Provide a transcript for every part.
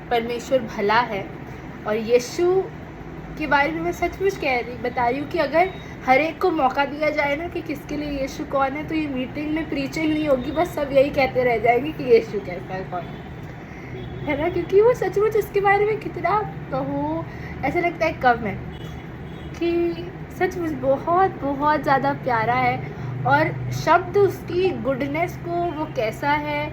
परमेश्वर भला है। और यीशु के बारे में मैं सचमुच बता रही हूँ कि अगर हर एक को मौका दिया जाए ना कि किसके लिए यीशु कौन है, तो ये मीटिंग में प्रीचिंग नहीं होगी, बस सब यही कहते रह जाएंगे कि यीशु कैसा है, कौन है ना, क्योंकि वो सचमुच इसके बारे में कितना कहो ऐसा लगता है कम है, कि सचमुच बहुत बहुत ज़्यादा प्यारा है। और शब्द उसकी गुडनेस को वो कैसा है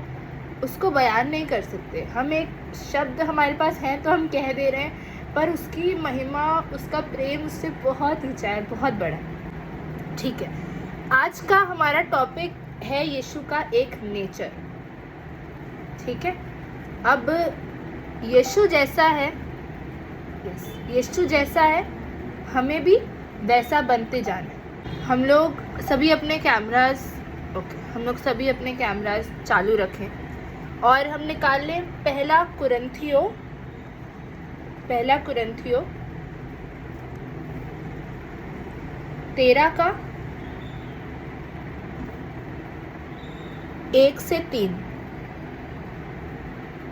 उसको बयान नहीं कर सकते हम। एक शब्द हमारे पास है तो हम कह दे रहे हैं, पर उसकी महिमा, उसका प्रेम उससे बहुत ऊंचा है, बहुत बड़ा है। ठीक है, आज का हमारा टॉपिक है यीशु का एक नेचर। ठीक है, अब यीशु जैसा है, यीशु जैसा है, हमें भी वैसा बनते जाना है। हम लोग सभी अपने कैमरास चालू रखें और हम निकाल लें पहला कुरिन्थियों 13 का 1 से 3।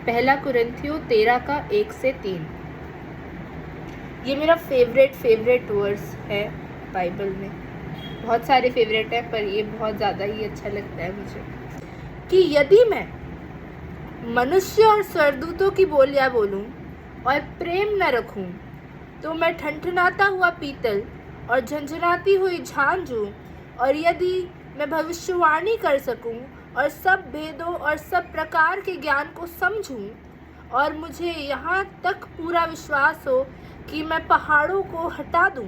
पहला कुरिन्थियों 13 का 1 से 3। ये मेरा फेवरेट वर्स है बाइबल में। बहुत सारे फेवरेट हैं, पर ये बहुत ज़्यादा ही अच्छा लगता है मुझे, कि यदि मैं मनुष्य और स्वर्गदूतों की बोलियां बोलूं और प्रेम न रखूं, तो मैं ठनठनाता हुआ पीतल और झंझनाती हुई झांझू, और यदि मैं भविष्यवाणी कर सकूं और सब भेदों और सब प्रकार के ज्ञान को समझूं, और मुझे यहाँ तक पूरा विश्वास हो कि मैं पहाड़ों को हटा दूं,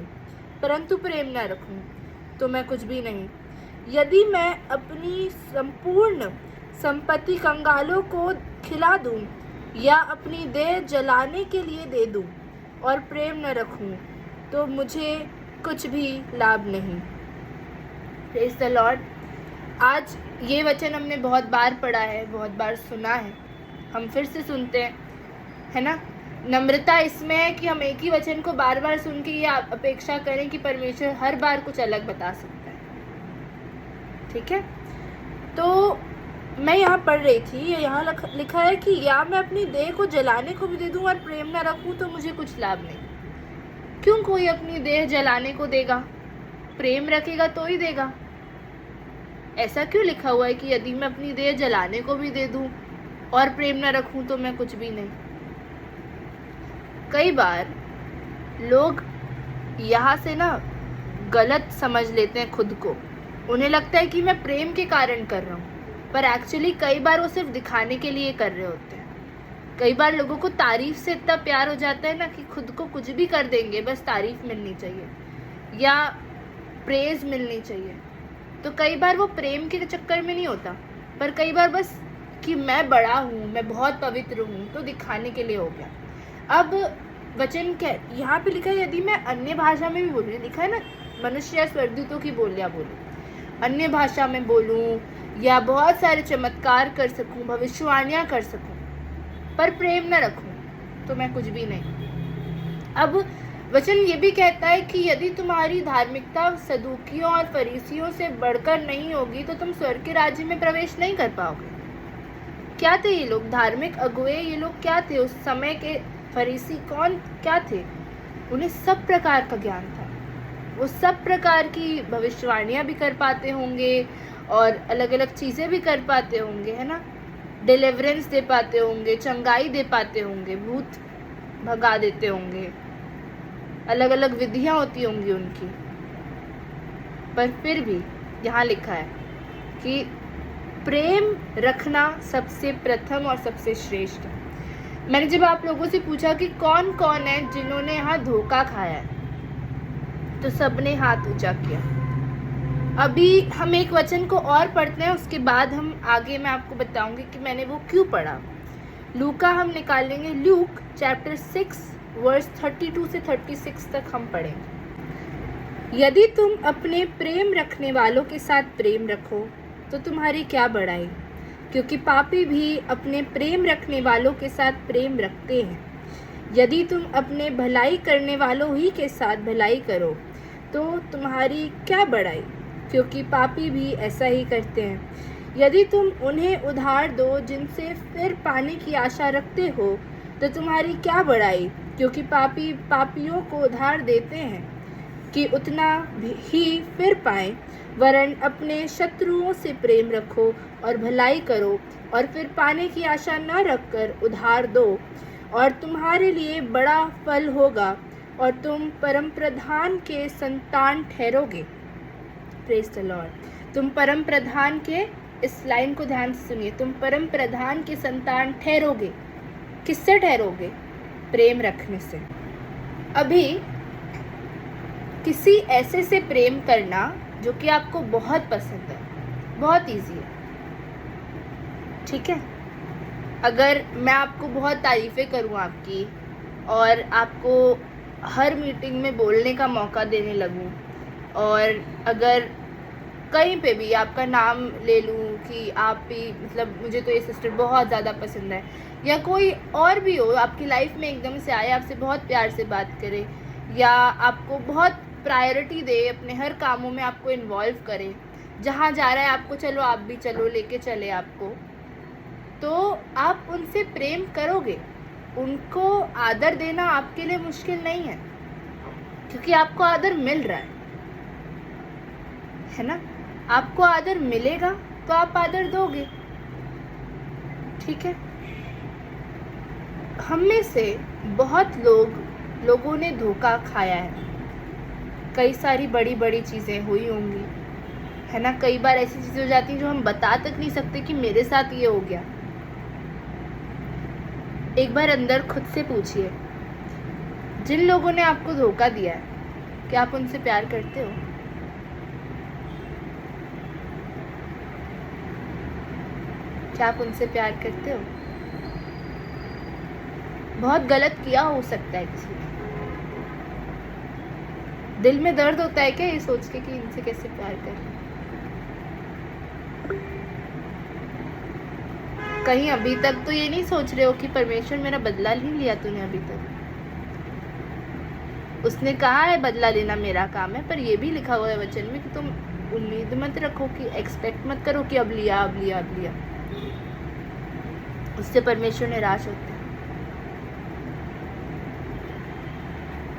परंतु प्रेम न रखूं, तो मैं कुछ भी नहीं। यदि मैं अपनी संपूर्ण संपत्ति कंगालों को खिला दूं या अपनी देह जलाने के लिए दे दूं और प्रेम न रखूं, तो मुझे कुछ भी लाभ नहीं। Praise the Lord. आज ये वचन हमने बहुत बार पढ़ा है, बहुत बार सुना है, हम फिर से सुनते हैं, है ना। नम्रता इसमें है कि हम एक ही वचन को बार बार सुन के ये अपेक्षा करें कि परमेश्वर हर बार कुछ अलग बता सकता है। ठीक है, तो मैं यहाँ पढ़ रही थी, यहाँ लिखा है कि या मैं अपनी देह को जलाने को भी दे दूँ और प्रेम न रखूँ, तो मुझे कुछ लाभ नहीं। क्यों कोई अपनी देह जलाने को देगा? प्रेम रखेगा तो ही देगा। ऐसा क्यों लिखा हुआ है कि यदि मैं अपनी देह जलाने को भी दे दूँ और प्रेम न रखूँ, तो मैं कुछ भी नहीं। कई बार लोग यहाँ से ना गलत समझ लेते हैं खुद को। उन्हें लगता है कि मैं प्रेम के कारण कर रहा हूँ, पर एक्चुअली कई बार वो सिर्फ दिखाने के लिए कर रहे होते हैं। कई बार लोगों को तारीफ से इतना प्यार हो जाता है ना कि खुद को कुछ भी कर देंगे, बस तारीफ मिलनी चाहिए या प्रेज मिलनी चाहिए। तो कई बार वो प्रेम के चक्कर में नहीं होता, पर कई बार बस कि मैं बड़ा हूँ, मैं बहुत पवित्र हूँ, तो दिखाने के लिए हो गया। अब वचन क्या यहाँ पे लिखा है, यदि मैं अन्य भाषा में भी बोलूँ, लिखा है ना मनुष्य या स्वर्गदूतों की बोलियां बोलूँ, अन्य भाषा में बोलूँ या बहुत सारे चमत्कार कर सकूँ, भविष्यवाणियाँ कर सकूँ, पर प्रेम न रखूँ, तो मैं कुछ भी नहीं। अब वचन ये भी कहता है कि यदि तुम्हारी धार्मिकता सदूकियों और फरीसियों से बढ़कर नहीं होगी, तो तुम स्वर्ग के राज्य में प्रवेश नहीं कर पाओगे। क्या थे ये लोग? धार्मिक अगुए ये लोग क्या थे? उस समय के फरीसी क्या थे? उन्हें सब प्रकार का ज्ञान था, वो सब प्रकार की भविष्यवाणियाँ भी कर पाते होंगे और अलग अलग चीज़ें भी कर पाते होंगे, है ना। डिलीवरेंस दे पाते होंगे, चंगाई दे पाते होंगे, भूत भगा देते होंगे, अलग अलग विधियाँ होती होंगी उनकी। पर फिर भी यहाँ लिखा है कि प्रेम रखना सबसे प्रथम और सबसे श्रेष्ठ है। मैंने जब आप लोगों से पूछा कि कौन कौन है जिन्होंने यहाँ धोखा खाया है, तो सबने हाथ ऊंचा किया। अभी हम एक वचन को और पढ़ते हैं, उसके बाद हम आगे मैं आपको बताऊंगी कि मैंने वो क्यों पढ़ा। लूका हम निकालेंगे, लूक चैप्टर 6 वर्स 32 से 36 तक हम पढ़ेंगे। यदि तुम अपने प्रेम रखने वालों के साथ प्रेम रखो, तो तुम्हारी क्या बड़ाई, क्योंकि पापी भी अपने प्रेम रखने वालों के साथ प्रेम रखते हैं। यदि तुम अपने भलाई करने वालों ही के साथ भलाई करो, तो तुम्हारी क्या बड़ाई, क्योंकि पापी भी ऐसा ही करते हैं। यदि तुम उन्हें उधार दो जिनसे फिर पाने की आशा रखते हो, तो तुम्हारी क्या बड़ाई, क्योंकि पापी पापियों को उधार देते हैं कि उतना ही फिर पाएं। वरन अपने शत्रुओं से प्रेम रखो और भलाई करो, और फिर पाने की आशा न रखकर उधार दो, और तुम्हारे लिए बड़ा फल होगा, और तुम परम प्रधान के संतान ठहरोगे। Praise the Lord. तुम परम प्रधान के, इस लाइन को ध्यान से सुनिए, तुम परम प्रधान के संतान ठहरोगे। किससे ठहरोगे? प्रेम रखने से। अभी किसी ऐसे से प्रेम करना जो कि आपको बहुत पसंद है, बहुत इजी है, ठीक है। अगर मैं आपको बहुत तारीफ़ें करूँ आपकी, और आपको हर मीटिंग में बोलने का मौका देने लगूँ, और अगर कहीं पे भी आपका नाम ले लूँ कि आप भी, मतलब मुझे तो ये सिस्टर बहुत ज़्यादा पसंद है, या कोई और भी हो आपकी लाइफ में एकदम से आए, आपसे बहुत प्यार से बात करे, या आपको बहुत प्रायोरिटी दे, अपने हर कामों में आपको इन्वॉल्व करे, जहाँ जा रहा है आपको चलो, आप भी चलो, लेके चले आपको, तो आप उनसे प्रेम करोगे। उनको आदर देना आपके लिए मुश्किल नहीं है, क्योंकि आपको आदर मिल रहा है ना। आपको आदर मिलेगा तो आप आदर दोगे, ठीक है। हम में से बहुत लोगों ने धोखा खाया है। कई सारी बड़ी बड़ी चीज़ें हुई होंगी, है ना। कई बार ऐसी चीज़ें हो जाती हैं जो हम बता तक नहीं सकते कि मेरे साथ ये हो गया। एक बार अंदर खुद से पूछिए, जिन लोगों ने आपको धोखा दिया है, क्या आप उनसे प्यार करते हो? क्या आप उनसे प्यार करते हो? बहुत गलत किया हो सकता है किसी ने। दिल में दर्द होता है क्या ये सोच के कि इनसे कैसे प्यार करें? कहीं अभी तक तो ये नहीं सोच रहे हो कि परमेश्वर मेरा बदला नहीं लिया तूने अभी तक? उसने कहा है बदला लेना मेरा काम है, पर ये भी लिखा हुआ है वचन में कि तुम उम्मीद मत रखो, कि एक्सपेक्ट मत करो कि अब लिया अब लिया अब लिया। उससे परमेश्वर निराश होते हैं।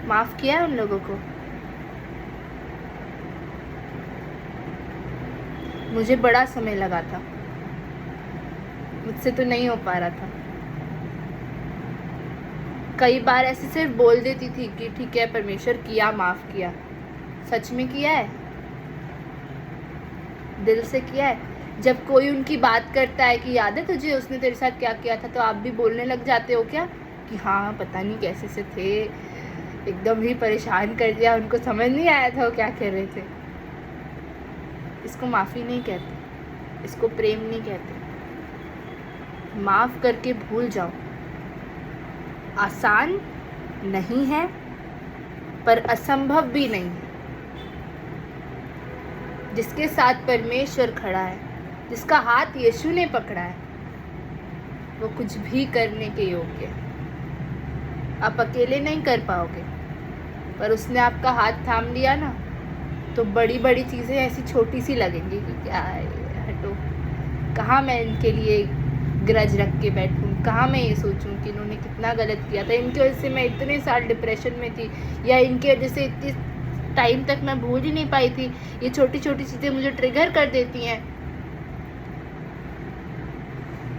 माफ किया है उन लोगों को। मुझे बड़ा समय लगा था, मुझसे तो नहीं हो पा रहा था। कई बार ऐसे सिर्फ बोल देती थी कि ठीक है परमेश्वर, किया, माफ किया। सच में किया है? दिल से किया है? जब कोई उनकी बात करता है कि याद है तुझे उसने तेरे साथ क्या किया था, तो आप भी बोलने लग जाते हो क्या कि हाँ पता नहीं कैसे से थे, एकदम ही परेशान कर दिया, उनको समझ नहीं आया था वो क्या कह रहे थे। इसको माफ़ी नहीं कहते, इसको प्रेम नहीं कहते। माफ़ करके भूल जाओ। आसान नहीं है, पर असंभव भी नहीं है। जिसके साथ परमेश्वर खड़ा है, जिसका हाथ यीशु ने पकड़ा है, वो कुछ भी करने के योग्य है। आप अकेले नहीं कर पाओगे, पर उसने आपका हाथ थाम लिया ना, तो बड़ी बड़ी चीज़ें ऐसी छोटी सी लगेंगी कि क्या है, हटो। कहाँ मैं इनके लिए ग्रज रख के बैठूं, कहाँ मैं ये सोचूं कि इन्होंने कितना गलत किया था, इनकी वजह से मैं इतने साल डिप्रेशन में थी, या इनकी वजह से इतनी टाइम तक मैं भूल ही नहीं पाई थी। ये छोटी छोटी चीज़ें मुझे ट्रिगर कर देती हैं।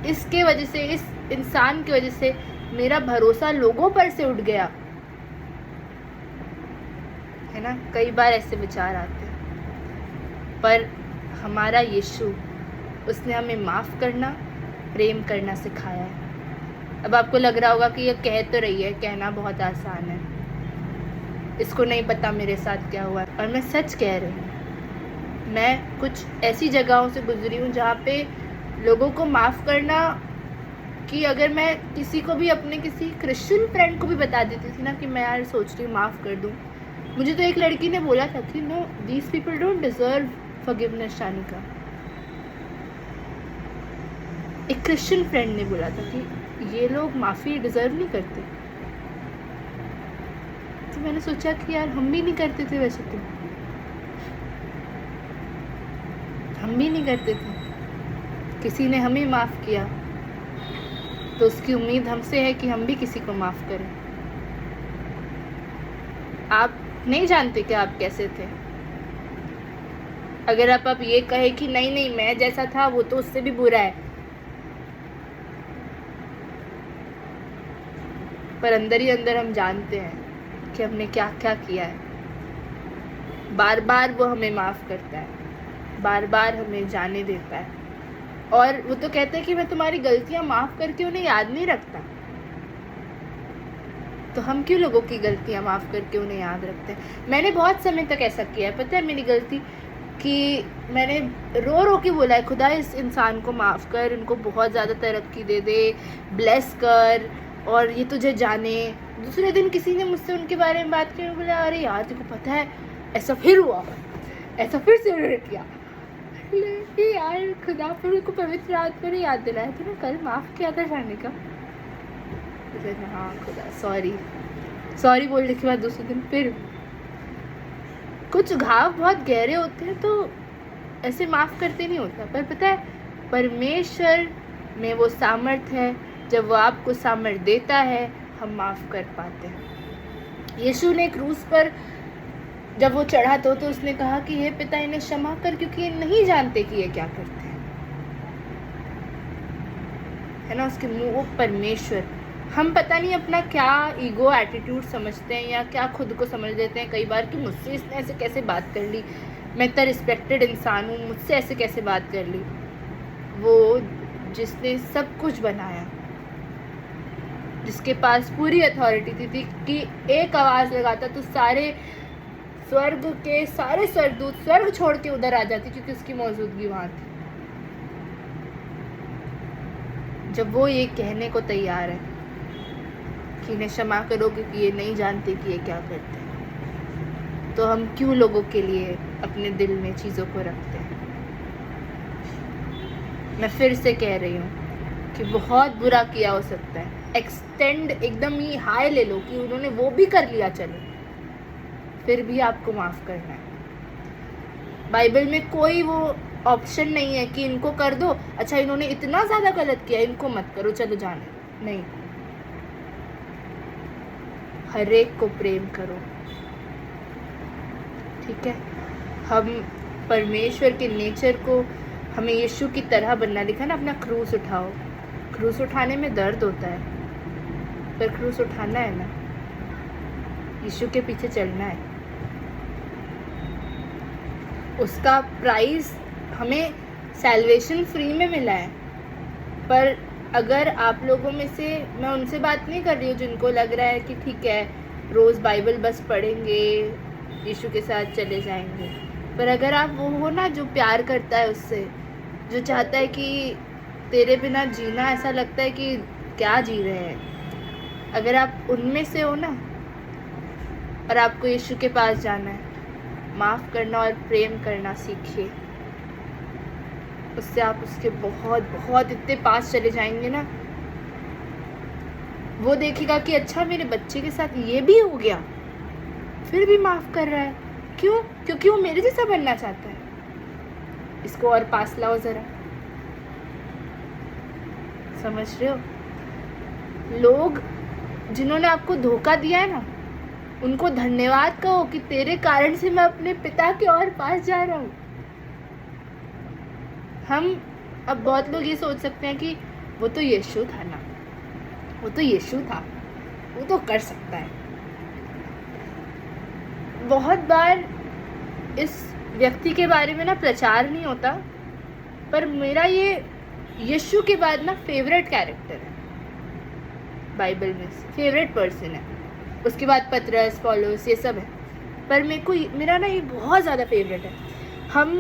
इसके वजह से, इस इंसान की वजह से मेरा भरोसा लोगों पर से उठ गया, है ना। कई बार ऐसे विचार आते हैं, पर हमारा यीशु, उसने हमें माफ़ करना, प्रेम करना सिखाया है। अब आपको लग रहा होगा कि ये कह तो रही है, कहना बहुत आसान है, इसको नहीं पता मेरे साथ क्या हुआ है। और मैं सच कह रही हूँ, मैं कुछ ऐसी जगहों से गुजरी हूँ जहाँ पे लोगों को माफ़ करना, कि अगर मैं किसी को भी, अपने किसी क्रिश्चियन फ्रेंड को भी बता देती थी ना कि मैं यार सोच रही हूँ माफ़ कर दूँ, मुझे तो एक लड़की ने बोला था कि no, these people don't deserve forgiveness. Shanika, एक क्रिश्चियन फ्रेंड ने बोला था कि ये लोग माफ़ी डिजर्व नहीं करते। तो मैंने सोचा कि यार हम भी नहीं करते थे, वैसे तो हम भी नहीं करते थे। किसी ने हमें माफ़ किया, तो उसकी उम्मीद हमसे है कि हम भी किसी को माफ़ करें। आप नहीं जानते कि आप कैसे थे। अगर आप ये कहे कि नहीं नहीं मैं जैसा था वो तो उससे भी बुरा है, पर अंदर ही अंदर हम जानते हैं कि हमने क्या क्या किया है। बार बार वो हमें माफ़ करता है, बार बार हमें जाने देता है, और वो तो कहता है कि मैं तुम्हारी गलतियां माफ़ करके उन्हें याद नहीं रखता। तो हम क्यों लोगों की गलतियां माफ़ करके उन्हें याद रखते हैं। मैंने बहुत समय तक ऐसा किया है, पता है मेरी गलती कि मैंने रो रो के बोला है खुदा इस इंसान को माफ़ कर, इनको बहुत ज़्यादा तरक्की दे दे, ब्लेस कर, और ये तुझे जाने। दूसरे दिन किसी ने मुझसे उनके बारे में बात की, बोला अरे यार तेरे को पता है ऐसा फिर हुआ, ऐसा फिर से उन्होंने किया। यार खुदा फिर उनको पवित्र आत्मा ने याद दिलाया तूने कल माफ़ किया था जाने का। हाँ खुदा सॉरी बोलने के बाद दूसरे दिन फिर। कुछ घाव बहुत गहरे होते हैं तो ऐसे माफ़ करते नहीं होता, पर पता है परमेश्वर में वो सामर्थ है, जब वो आपको सामर्थ देता है हम माफ़ कर पाते हैं। यीशु ने क्रूस पर जब वो चढ़ा तो उसने कहा कि हे पिता इन्हें क्षमा कर, क्योंकि ये नहीं जानते कि ये क्या करते हैं, है ना। उसके मुंह वो परमेश्वर। हम पता नहीं अपना क्या ईगो एटीट्यूड समझते हैं या क्या खुद को समझ लेते हैं कई बार कि मुझसे इसने ऐसे कैसे बात कर ली, मैं इतना रिस्पेक्टेड इंसान हूँ, मुझसे ऐसे कैसे बात कर ली। वो जिसने सब कुछ बनाया, जिसके पास पूरी अथॉरिटी थी कि एक आवाज़ लगाता तो सारे स्वर्ग के सारे स्वर्गदूत स्वर्ग छोड़ के उधर आ जाते, क्योंकि उसकी मौजूदगी वहाँ थी। जब वो ये कहने को तैयार है कि इन्हें क्षमा करो क्योंकि ये नहीं जानते कि ये क्या करते हैं, तो हम क्यों लोगों के लिए अपने दिल में चीज़ों को रखते हैं। मैं फिर से कह रही हूँ कि बहुत बुरा किया हो सकता है, एक्सटेंड एकदम ही हाई ले लो कि उन्होंने वो भी कर लिया, चलो फिर भी आपको माफ़ करना है। बाइबल में कोई वो ऑप्शन नहीं है कि इनको कर दो, अच्छा इन्होंने इतना ज़्यादा गलत किया इनको मत करो चलो जाने, नहीं। हर एक को प्रेम करो, ठीक है। हम परमेश्वर के नेचर को, हमें यीशु की तरह बनना, लिखा ना अपना क्रूस उठाओ। क्रूस उठाने में दर्द होता है, पर क्रूस उठाना है ना, यीशु के पीछे चलना है। उसका प्राइस हमें सैल्वेशन फ्री में मिला है। पर अगर आप लोगों में से, मैं उनसे बात नहीं कर रही हूँ जिनको लग रहा है कि ठीक है रोज़ बाइबल बस पढ़ेंगे, यीशु के साथ चले जाएंगे, पर अगर आप वो हो ना जो प्यार करता है उससे, जो चाहता है कि तेरे बिना जीना ऐसा लगता है कि क्या जी रहे हैं, अगर आप उनमें से हो ना और आपको यीशु के पास जाना है, माफ़ करना और प्रेम करना सीखिए। उससे आप उसके बहुत बहुत इतने पास चले जाएंगे ना, वो देखेगा कि अच्छा मेरे बच्चे के साथ ये भी हो गया, फिर भी माफ़ कर रहा है, क्यों? क्योंकि वो मेरे जैसा बनना चाहता है। इसको और पास लाओ ज़रा, समझ रहे हो? लोग जिन्होंने आपको धोखा दिया है ना, उनको धन्यवाद कहो कि तेरे कारण से मैं अपने पिता के और पास जा रहा हूँ। हम अब बहुत लोग ये सोच सकते हैं कि वो तो यीशु था ना, वो तो यीशु था, वो तो कर सकता है। बहुत बार इस व्यक्ति के बारे में ना प्रचार नहीं होता, पर मेरा ये यीशु के बाद ना फेवरेट कैरेक्टर है बाइबल में, फेवरेट पर्सन है। उसके बाद पतरस, पौलुस, ये सब है, पर मेरे को मेरा ना ये बहुत ज़्यादा फेवरेट है। हम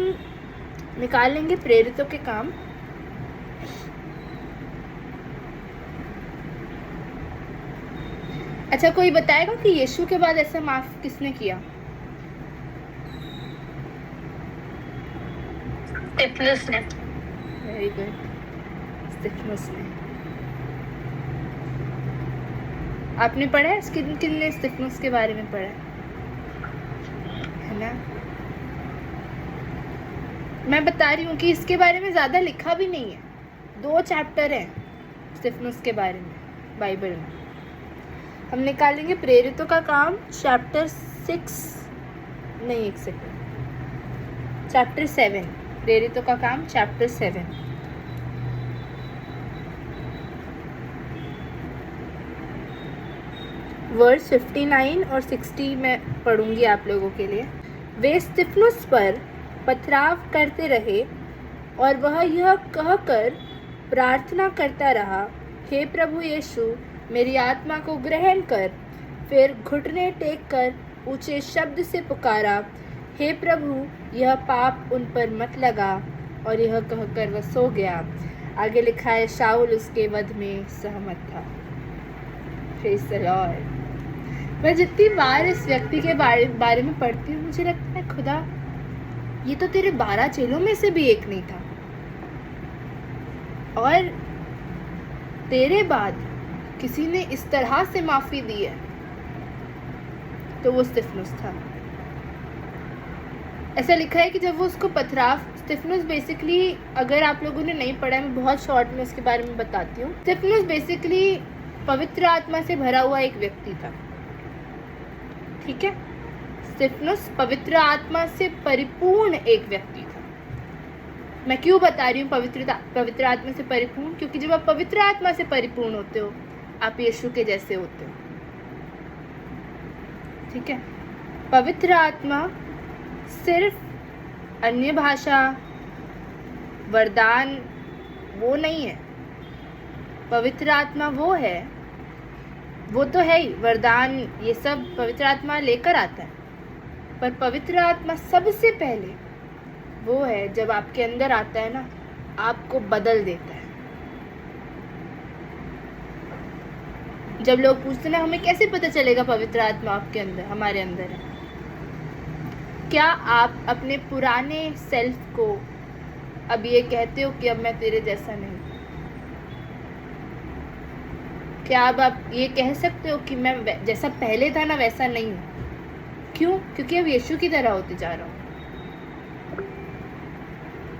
निकालेंगे प्रेरितों के काम, अच्छा कोई बताएगा कि यीशु के बाद ऐसा माफ किसने किया? स्तिफनुस ने। वेरी गुड, स्तिफनुस ने। आपने पढ़ा है? किन स्तिफनुस के बारे में पढ़ा है ना? मैं बता रही हूँ कि इसके बारे में ज़्यादा लिखा भी नहीं है, 2 चैप्टर हैं, स्तिफनुस के बारे में बाइबल में। हम निकालेंगे प्रेरितों का काम चैप्टर 7, प्रेरितों का काम चैप्टर 7। वर्स 59 और 60 में पढ़ूंगी आप लोगों के लिए। वे स्तिफनुस पर पथराव करते रहे और वह यह कहकर प्रार्थना करता रहा, हे प्रभु यीशु, मेरी आत्मा को ग्रहण कर। फिर घुटने टेक कर ऊंचे शब्द से पुकारा, हे प्रभु, यह पाप उन पर मत लगा। और यह कहकर वह सो गया। आगे लिखा है, शाऊल उसके वध में सहमत था। Praise the Lord. मैं जितनी बार इस व्यक्ति के बारे में पढ़ती हूँ, मुझे लगता है खुदा, ये तो तेरे 12 चेलों में से भी एक नहीं था, और तेरे बाद किसी ने इस तरह से माफी दी है, तो वो स्तिफनुस था। ऐसा लिखा है कि जब वो उसको पथराव, स्तिफनुस बेसिकली, अगर आप लोगों ने नहीं पढ़ा है, मैं बहुत शॉर्ट में उसके बारे में बताती हूँ। स्तिफनुस बेसिकली पवित्र आत्मा से भरा हुआ एक व्यक्ति था, ठीक है। स्तिफनुस पवित्र आत्मा से परिपूर्ण एक व्यक्ति था। मैं क्यों बता रही हूँ पवित्र आत्मा से परिपूर्ण? क्योंकि जब आप पवित्र आत्मा से परिपूर्ण होते हो, आप यीशु के जैसे होते हो, ठीक है। पवित्र आत्मा सिर्फ अन्य भाषा, वरदान वो नहीं है। पवित्र आत्मा वो है, वो तो है ही, वरदान ये सब पवित्र आत्मा लेकर आता है, पर पवित्र आत्मा सबसे पहले वो है, जब आपके अंदर आता है ना, आपको बदल देता है। जब लोग पूछते हैं ना, हमें कैसे पता चलेगा पवित्र आत्मा आपके अंदर, हमारे अंदर है, क्या आप अपने पुराने सेल्फ को अब ये कहते हो कि अब मैं तेरे जैसा नहीं? क्या अब आप ये कह सकते हो कि मैं जैसा पहले था ना वैसा नहीं हूँ? क्यों? क्योंकि अब यीशु की तरह होते जा रहा हूँ।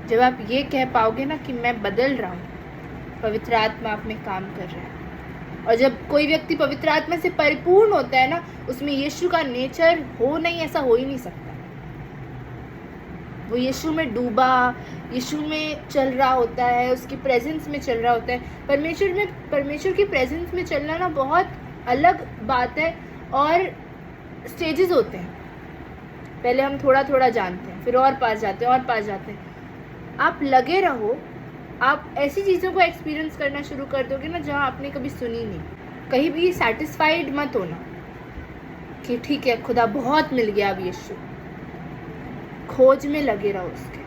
जब आप ये कह पाओगे ना कि मैं बदल रहा हूँ, पवित्र आत्मा आप में काम कर रहा है। और जब कोई व्यक्ति पवित्र आत्मा से परिपूर्ण होता है ना, उसमें यीशु का नेचर हो नहीं, ऐसा हो ही नहीं सकता। वो यीशु में डूबा, यीशु में चल रहा होता है, उसकी प्रेजेंस में चल रहा होता है। परमेश्वर की प्रेजेंस में चलना ना बहुत अलग बात है, और स्टेजेस होते हैं। पहले हम थोड़ा थोड़ा जानते हैं, फिर और पास जाते हैं, और पास जाते हैं। आप लगे रहो, आप ऐसी चीज़ों को एक्सपीरियंस करना शुरू कर दोगे ना जहाँ आपने कभी सुनी नहीं। कहीं भी सेटिस्फाइड मत होना कि ठीक है खुदा बहुत मिल गया, अब यीशु। खोज में लगे रहो उसके,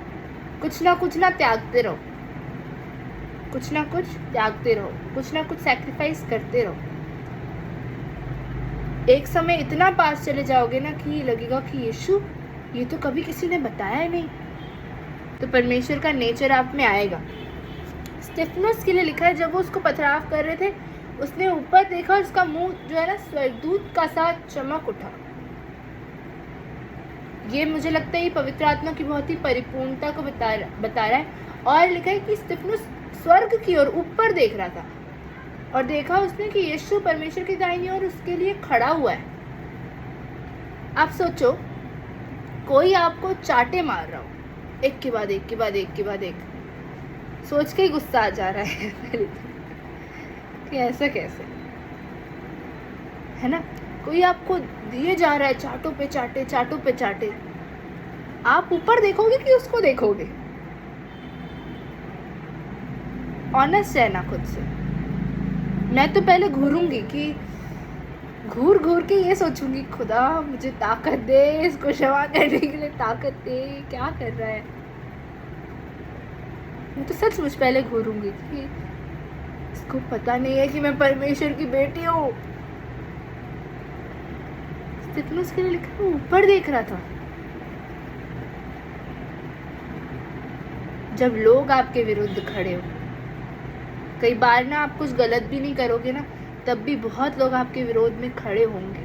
कुछ ना त्यागते रहो, कुछ ना कुछ त्यागते रहो, कुछ ना कुछ सैक्रिफाइस करते रहो। एक समय इतना पास चले जाओगे ना कि लगेगा कि यीशु, ये तो कभी किसी ने बताया ही नहीं। तो परमेश्वर का नेचर आप में आएगा। स्तिफनुस के लिए लिखा है, जब वो उसको पथराव कर रहे थे, उसने ऊपर देखा और उसका मुंह जो है ना स्वर्गदूत का सा चमक उठा। ये मुझे लगता है ये पवित्र आत्मा की बहुत ही परिपूर्णता को बता रहा है। और लिखा है कि स्तिफनुस स्वर्ग की ओर ऊपर देख रहा था, और देखा उसने कि यीशु परमेश्वर की दाहिनी ओर उसके लिए खड़ा हुआ है। आप सोचो, कोई आपको चाटे मार रहा हो, एक के बाद एक के बाद एक के बाद एक, सोच के ही गुस्सा आ जा रहा है कि ऐसा कैसे, है ना। कोई आपको दिए जा रहा है चाटों पे चाटे, चाटों पे चाटे, आप ऊपर देखोगे कि उसको देखोगे? ऑनेस्ट रहना खुद से। मैं तो पहले घूरूंगी कि घूर के ये सोचूंगी, खुदा मुझे ताकत दे, इसको क्षमा करने के लिए ताकत दे, क्या कर रहा है। मैं तो सचमुच पहले घूरूंगी कि इसको पता नहीं है कि मैं परमेश्वर की बेटी हूँ। स्तिफनुस के लिए लिखा है, ऊपर देख रहा था। जब लोग आपके विरुद्ध खड़े हो, कई बार ना आप कुछ गलत भी नहीं करोगे ना, तब भी बहुत लोग आपके विरोध में खड़े होंगे,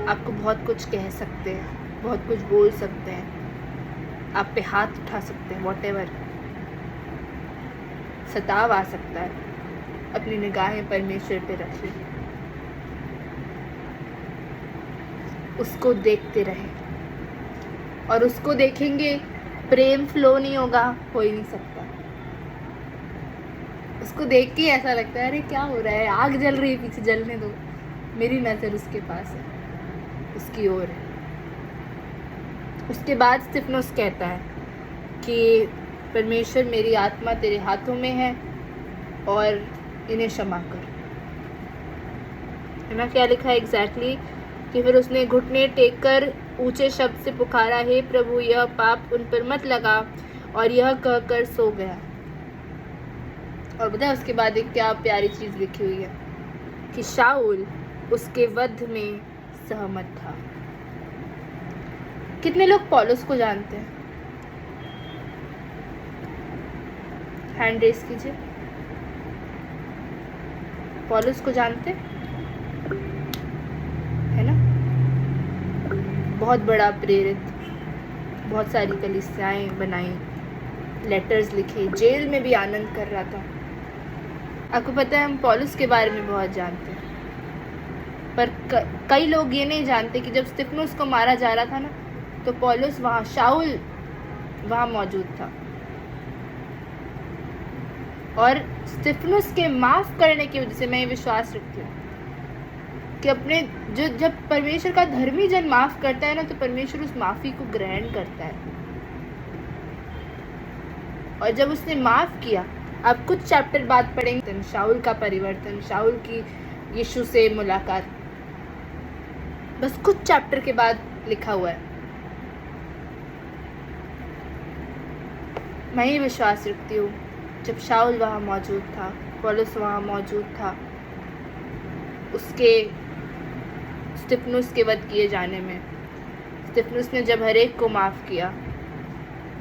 आपको बहुत कुछ कह सकते हैं, बहुत कुछ बोल सकते हैं, आप पे हाथ उठा सकते हैं, व्हाटएवर। सताव आ सकता है, अपनी निगाहें परमेश्वर पे रख ली, उसको देखते रहे। और उसको देखेंगे, प्रेम फ्लो नहीं होगा, हो ही नहीं सकता। उसको देख के ऐसा लगता है, अरे क्या हो रहा है, आग जल रही है पीछे, जलने दो, मेरी नज़र उसके पास है, उसकी ओर है। उसके बाद स्तिफनुस कहता है कि परमेश्वर, मेरी आत्मा तेरे हाथों में है और इन्हें क्षमा कर। है ना, क्या लिखा है एग्जैक्टली कि फिर उसने घुटने टेक कर ऊंचे शब्द से पुकारा, हे प्रभु, यह पाप उन पर मत लगा, और यह कहकर सो गया। और बताया उसके बाद एक क्या प्यारी चीज़ लिखी हुई है कि शाऊल उसके वध में सहमत था। कितने लोग पौलुस को जानते हैं? हैंड रेस कीजिए। पौलुस को जानते है ना? बहुत बड़ा प्रेरित, बहुत सारी कलीसियाएं बनाई, लेटर्स लिखे, जेल में भी आनंद कर रहा था। आपको पता है, हम पौलुस के बारे में बहुत जानते हैं, पर कई लोग ये नहीं जानते कि जब स्तिफनुस को मारा जा रहा था ना, तो पौलुस वहाँ, शाऊल वहाँ मौजूद था। और स्तिफनुस के माफ़ करने की वजह से मैं ये विश्वास रखती हूँ कि अपने जब परमेश्वर का धर्मी जन माफ़ करता है ना, तो परमेश्वर उस माफ़ी को ग्रहण करता है। और जब उसने माफ़ किया, आप कुछ चैप्टर बाद पढ़ेंगे, शाऊल का परिवर्तन, शाऊल की यीशु से मुलाकात, बस कुछ चैप्टर के बाद लिखा हुआ है। मैं ये विश्वास रखती हूँ, जब शाऊल वहाँ मौजूद था, पौलुस वहाँ मौजूद था, उसके स्तिफनुस के वध किए जाने में, स्तिफनुस ने जब हर एक को माफ़ किया,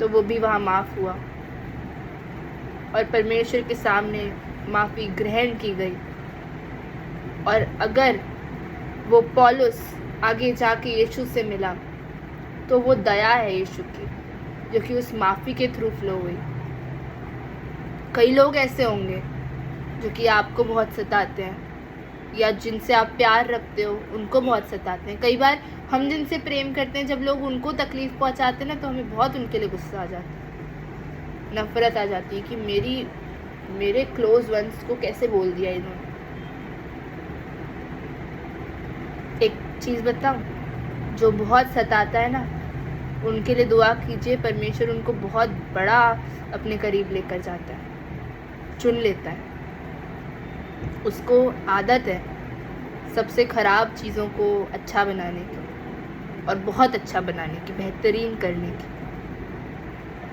तो वो भी वहाँ माफ़ हुआ और परमेश्वर के सामने माफ़ी ग्रहण की गई। और अगर वो पौलुस आगे जाके यीशु से मिला, तो वो दया है यीशु की, जो कि उस माफ़ी के थ्रू फ्लो हुई। कई लोग ऐसे होंगे जो कि आपको बहुत सताते हैं, या जिनसे आप प्यार रखते हो उनको बहुत सताते हैं। कई बार हम जिनसे प्रेम करते हैं, जब लोग उनको तकलीफ़ पहुंचाते हैं ना, तो हमें बहुत उनके लिए गुस्सा आ जाता है, नफ़रत आ जाती है कि मेरे क्लोज वंस को कैसे बोल दिया इन्होंने। एक चीज़ बताऊं, जो बहुत सताता है ना, उनके लिए दुआ कीजिए, परमेश्वर उनको बहुत बड़ा अपने करीब लेकर जाता है, चुन लेता है। उसको आदत है सबसे ख़राब चीज़ों को अच्छा बनाने की, और बहुत अच्छा बनाने की, बेहतरीन करने की।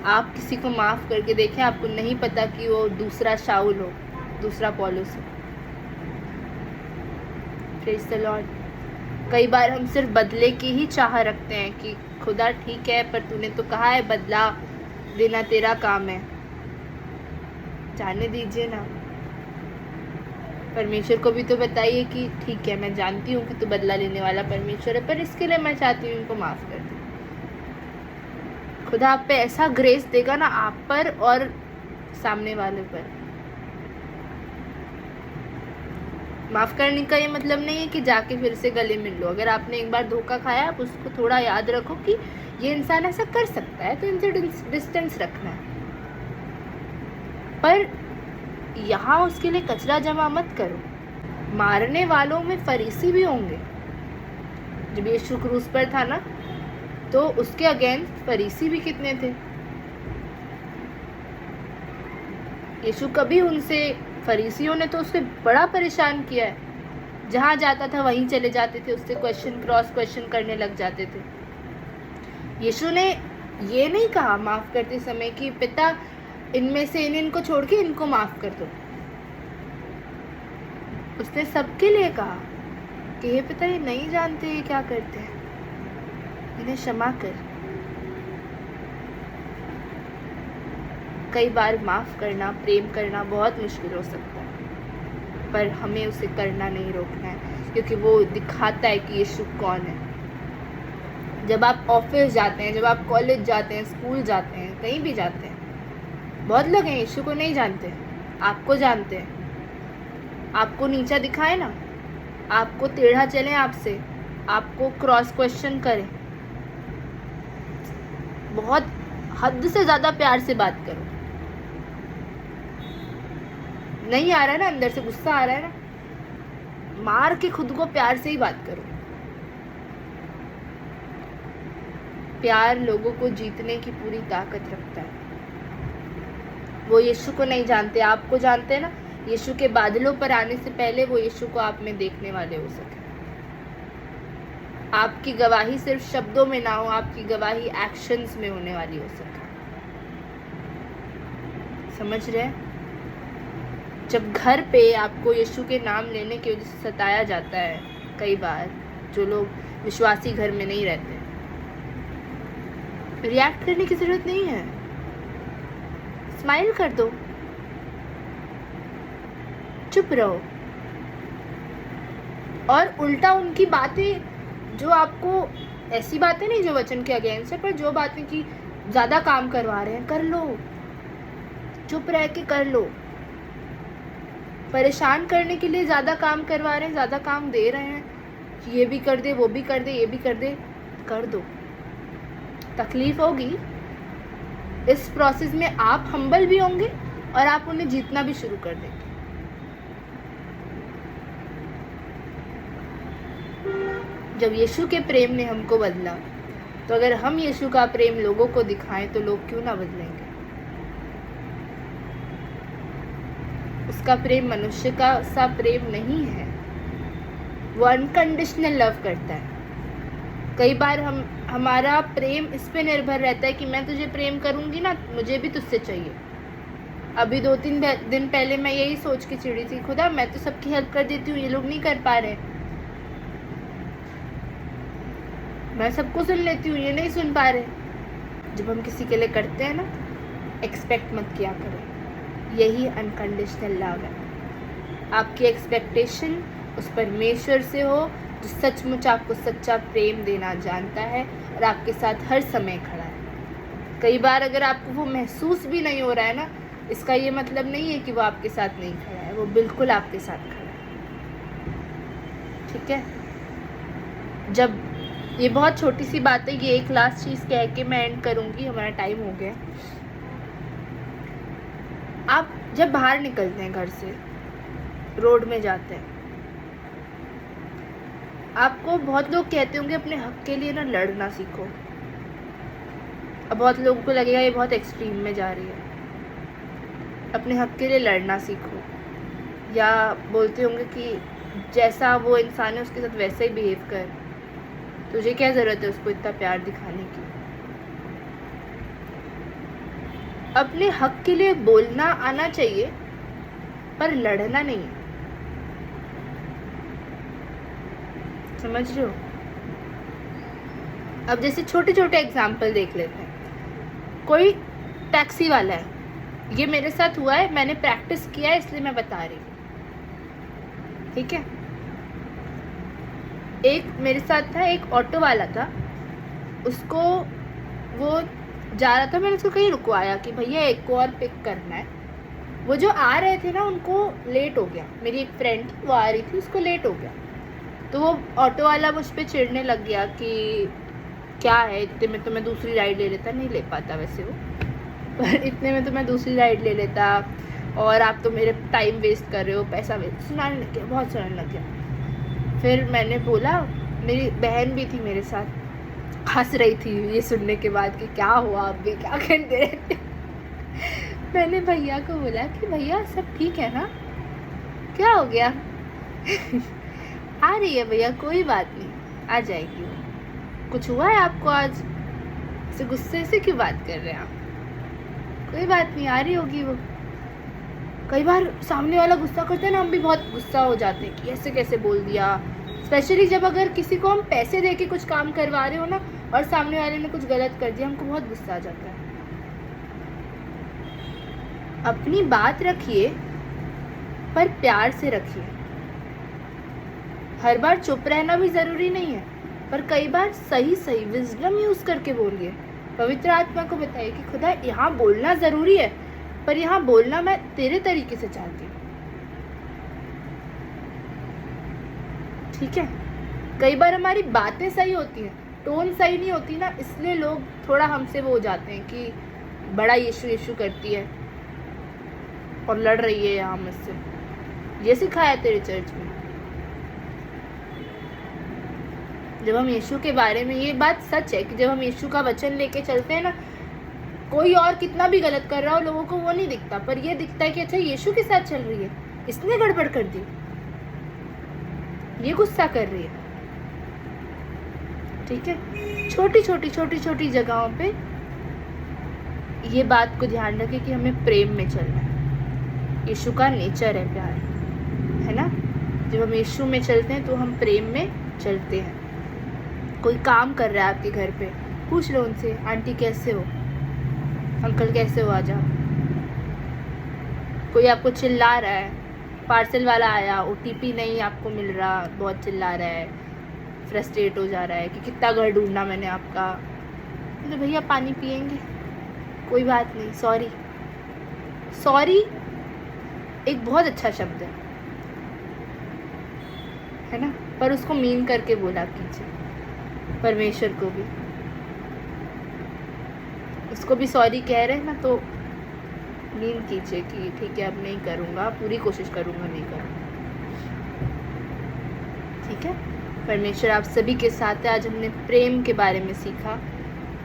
आप किसी को माफ़ करके देखें, आपको नहीं पता कि वो दूसरा शाऊल हो, दूसरा पौलुस हो। Praise the Lord. कई बार हम सिर्फ बदले की ही चाह रखते हैं कि खुदा ठीक है, पर तूने तो कहा है बदला देना तेरा काम है, जाने दीजिए ना। परमेश्वर को भी तो बताइए कि ठीक है, मैं जानती हूँ कि तू बदला लेने वाला परमेश्वर है, पर इसके लिए मैं चाहती हूँ इनको माफ़ कर दे। खुदा आप पे ऐसा ग्रेस देगा ना, आप पर और सामने वाले पर। माफ़ करने का ये मतलब नहीं है कि जाके फिर से गले मिल लो। अगर आपने एक बार धोखा खाया, आप उसको थोड़ा याद रखो कि ये इंसान ऐसा कर सकता है, तो इनसे डिस्टेंस रखना है, पर यहाँ उसके लिए कचरा जमा मत करो। मारने वालों में फरीसी भी होंगे। जब यीशु क्रूस पर था ना, तो उसके अगेंस्ट फरीसी भी कितने थे। यीशु कभी उनसे, फरीसियों ने तो उससे बड़ा परेशान किया है। जहाँ जाता था वहीं चले जाते थे, उससे क्रॉस क्वेश्चन करने लग जाते थे। यीशु ने ये नहीं कहा माफ़ करते समय कि पिता, इनमें से इनको छोड़ के इनको माफ़ कर दो। उसने सबके लिए कहा कि हे पिता, ये नहीं जानते ये क्या करते हैं, इन्हें क्षमा कर। कई बार माफ़ करना, प्रेम करना बहुत मुश्किल हो सकता है, पर हमें उसे करना नहीं रोकना है, क्योंकि वो दिखाता है कि यीशु कौन है। जब आप ऑफिस जाते हैं, जब आप कॉलेज जाते हैं, स्कूल जाते हैं, कहीं भी जाते हैं, बहुत लोग हैं यीशु को नहीं जानते, आपको जानते हैं, आपको नीचा दिखाए ना, आपको टेढ़ा चले आपसे, आपको क्रॉस क्वेश्चन करें, बहुत हद से ज़्यादा प्यार से बात करो। नहीं आ रहा है ना, अंदर से गुस्सा आ रहा है ना, मार के खुद को प्यार से ही बात करो। प्यार लोगों को जीतने की पूरी ताकत रखता है। वो यीशु को नहीं जानते, आपको जानते हैं ना। यीशु के बादलों पर आने से पहले वो यीशु को आप में देखने वाले हो सके। आपकी गवाही सिर्फ शब्दों में ना हो, आपकी गवाही एक्शंस में होने वाली हो सके। समझ रहे हैं? जब घर पे आपको यीशु के नाम लेने की वजह से सताया जाता है, कई बार जो लोग विश्वासी घर में नहीं रहते, रिएक्ट करने की जरूरत नहीं है, स्माइल कर दो, चुप रहो। और उल्टा उनकी बातें जो आपको, ऐसी बातें नहीं जो वचन के अगेंस्ट है, पर जो बातें की ज्यादा काम करवा रहे हैं, कर लो, चुप रह के कर लो। परेशान करने के लिए ज़्यादा काम करवा रहे हैं, ज़्यादा काम दे रहे हैं, ये भी कर दे, वो भी कर दे, ये भी कर दे, कर दो। तकलीफ होगी, इस प्रोसेस में आप हम्बल भी होंगे और आप उन्हें जीतना भी शुरू कर देंगे। जब यीशु के प्रेम ने हमको बदला, तो अगर हम यीशु का प्रेम लोगों को दिखाएं तो लोग क्यों ना बदलेंगे। उसका प्रेम मनुष्य का सा प्रेम नहीं है, वो अनकंडीशनल लव करता है। कई बार हमारा प्रेम इस पे निर्भर रहता है कि मैं तुझे प्रेम करूंगी ना, मुझे भी तुझसे चाहिए। अभी 2-3 दिन पहले मैं यही सोच के चिड़ी थी, खुदा मैं तो सबकी हेल्प कर देती हूँ, ये लोग नहीं कर पा रहे, मैं सबको सुन लेती हूँ, ये नहीं सुन पा रहे। जब हम किसी के लिए करते हैं ना, एक्सपेक्ट मत किया करो, यही अनकंडीशनल लव है। आपकी एक्सपेक्टेशन उस परमेश्वर से हो जो सचमुच आपको सच्चा प्रेम देना जानता है और आपके साथ हर समय खड़ा है। कई बार अगर आपको वो महसूस भी नहीं हो रहा है ना, इसका ये मतलब नहीं है कि वो आपके साथ नहीं खड़ा है, वो बिल्कुल आपके साथ खड़ा है। ठीक है? जब ये बहुत छोटी सी बात है, ये एक लास्ट चीज़ कह के मैं एंड करूँगी, हमारा टाइम हो गया। आप जब बाहर निकलते हैं घर से, रोड में जाते हैं, आपको बहुत लोग कहते होंगे अपने हक के लिए ना लड़ना सीखो। अब बहुत लोगों को लगेगा ये बहुत एक्सट्रीम में जा रही है। अपने हक के लिए लड़ना सीखो। या बोलते होंगे कि जैसा वो इंसान है उसके साथ वैसे ही बिहेव कर, तुझे क्या ज़रूरत है उसको इतना प्यार दिखाने की। अपने हक के लिए बोलना आना चाहिए, पर लड़ना नहीं। समझ रहे हो? अब जैसे छोटे छोटे एग्जाम्पल देख लेते हैं। कोई टैक्सी वाला है, ये मेरे साथ हुआ है, मैंने प्रैक्टिस किया है इसलिए मैं बता रही हूँ। ठीक है? एक मेरे साथ था, एक ऑटो वाला था, उसको वो जा रहा था, मैंने उसको कहीं रुकवाया कि भैया एक को और पिक करना है। वो जो आ रहे थे ना, उनको लेट हो गया। मेरी एक फ्रेंड थी, वो आ रही थी, उसको लेट हो गया। तो वो ऑटो वाला मुझ पर चिढ़ने लग गया कि क्या है, इतने में तो मैं दूसरी राइड ले लेता। नहीं ले पाता वैसे वो, पर इतने में तो मैं दूसरी राइड ले लेता, और आप तो मेरे टाइम वेस्ट कर रहे हो, पैसा वेस्ट। सुनाने लग गया, बहुत सुनाने लग गया। फिर मैंने बोला, मेरी बहन भी थी मेरे साथ, हंस रही थी ये सुनने के बाद कि क्या हुआ, आप भी क्या करते रहते। मैंने भैया को बोला कि भैया सब ठीक है ना, क्या हो गया। आ रही है भैया, कोई बात नहीं, आ जाएगी वो। कुछ हुआ है आपको आज, से गुस्से से क्यों बात कर रहे हैं आप, कोई बात नहीं, आ रही होगी वो। कई बार सामने वाला गुस्सा करता है ना, हम भी बहुत गुस्सा हो जाते हैं कि ऐसे कैसे बोल दिया। स्पेशली जब अगर किसी को हम पैसे दे के कुछ काम करवा रहे हो ना, और सामने वाले ने कुछ गलत कर दिया, हमको बहुत गुस्सा आ जाता है। अपनी बात रखिए, पर प्यार से रखिए। हर बार चुप रहना भी ज़रूरी नहीं है, पर कई बार सही सही विजडम यूज़ करके बोलिए। पवित्र आत्मा को बताइए कि खुदा यहाँ बोलना ज़रूरी है, पर यहाँ बोलना मैं तेरे तरीके से चाहती हूँ, ठीक है। कई बार हमारी बातें सही होती हैं, टोन सही नहीं होती ना, इसलिए लोग थोड़ा हमसे वो हो जाते हैं कि बड़ा यीशु यीशु करती है और लड़ रही है यहाँ मुझसे। ये सिखाया तेरे चर्च में? जब हम यीशु के बारे में, ये बात सच है कि जब हम यीशु का वचन लेके चलते हैं ना, कोई और कितना भी गलत कर रहा हो लोगों को वो नहीं दिखता, पर ये दिखता है कि अच्छा यीशु के साथ चल रही है, इसने गड़बड़ कर दी, ये गुस्सा कर रही है, ठीक है। छोटी छोटी जगहों पे ये बात को ध्यान रखें कि हमें प्रेम में चलना है। यीशु का नेचर है प्यार, है ना। जब हम यीशु में चलते हैं तो हम प्रेम में चलते हैं। कोई काम कर रहा है आपके घर पे, पूछ लो उनसे, आंटी कैसे हो, अंकल कैसे हो, आ जाओ। कोई आपको चिल्ला रहा है, पार्सल वाला आया, OTP नहीं आपको मिल रहा, बहुत चिल्ला रहा है, फ्रस्ट्रेट हो जा रहा है कि कितना घर ढूंढना मैंने आपका, तो भैया पानी पियेंगे, कोई बात नहीं, सॉरी। सॉरी एक बहुत अच्छा शब्द है ना, पर उसको मीन करके बोला कीजिए। परमेश्वर को भी, उसको भी सॉरी कह रहे हैं ना, तो मीन कीजिए कि ठीक है अब नहीं करूँगा, पूरी कोशिश करूँगा नहीं करूँगा, ठीक है। परमेश्वर आप सभी के साथ है। आज हमने प्रेम के बारे में सीखा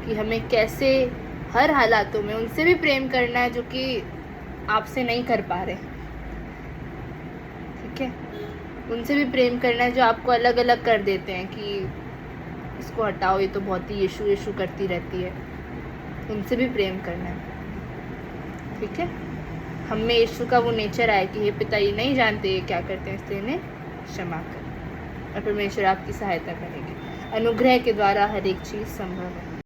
कि हमें कैसे हर हालातों में उनसे भी प्रेम करना है जो कि आपसे नहीं कर पा रहे, ठीक है। उनसे भी प्रेम करना है जो आपको अलग अलग कर देते हैं कि इसको हटाओ, ये तो बहुत ही यीशु यीशु करती रहती है, उनसे भी प्रेम करना है, ठीक है। हम में यीशु का वो नेचर आया कि ये पिता ये नहीं जानते ये क्या करते हैं, इसलिए इन्हें क्षमा कर, और परमेश्वर आपकी सहायता करेंगे। अनुग्रह के द्वारा हर एक चीज़ संभव है।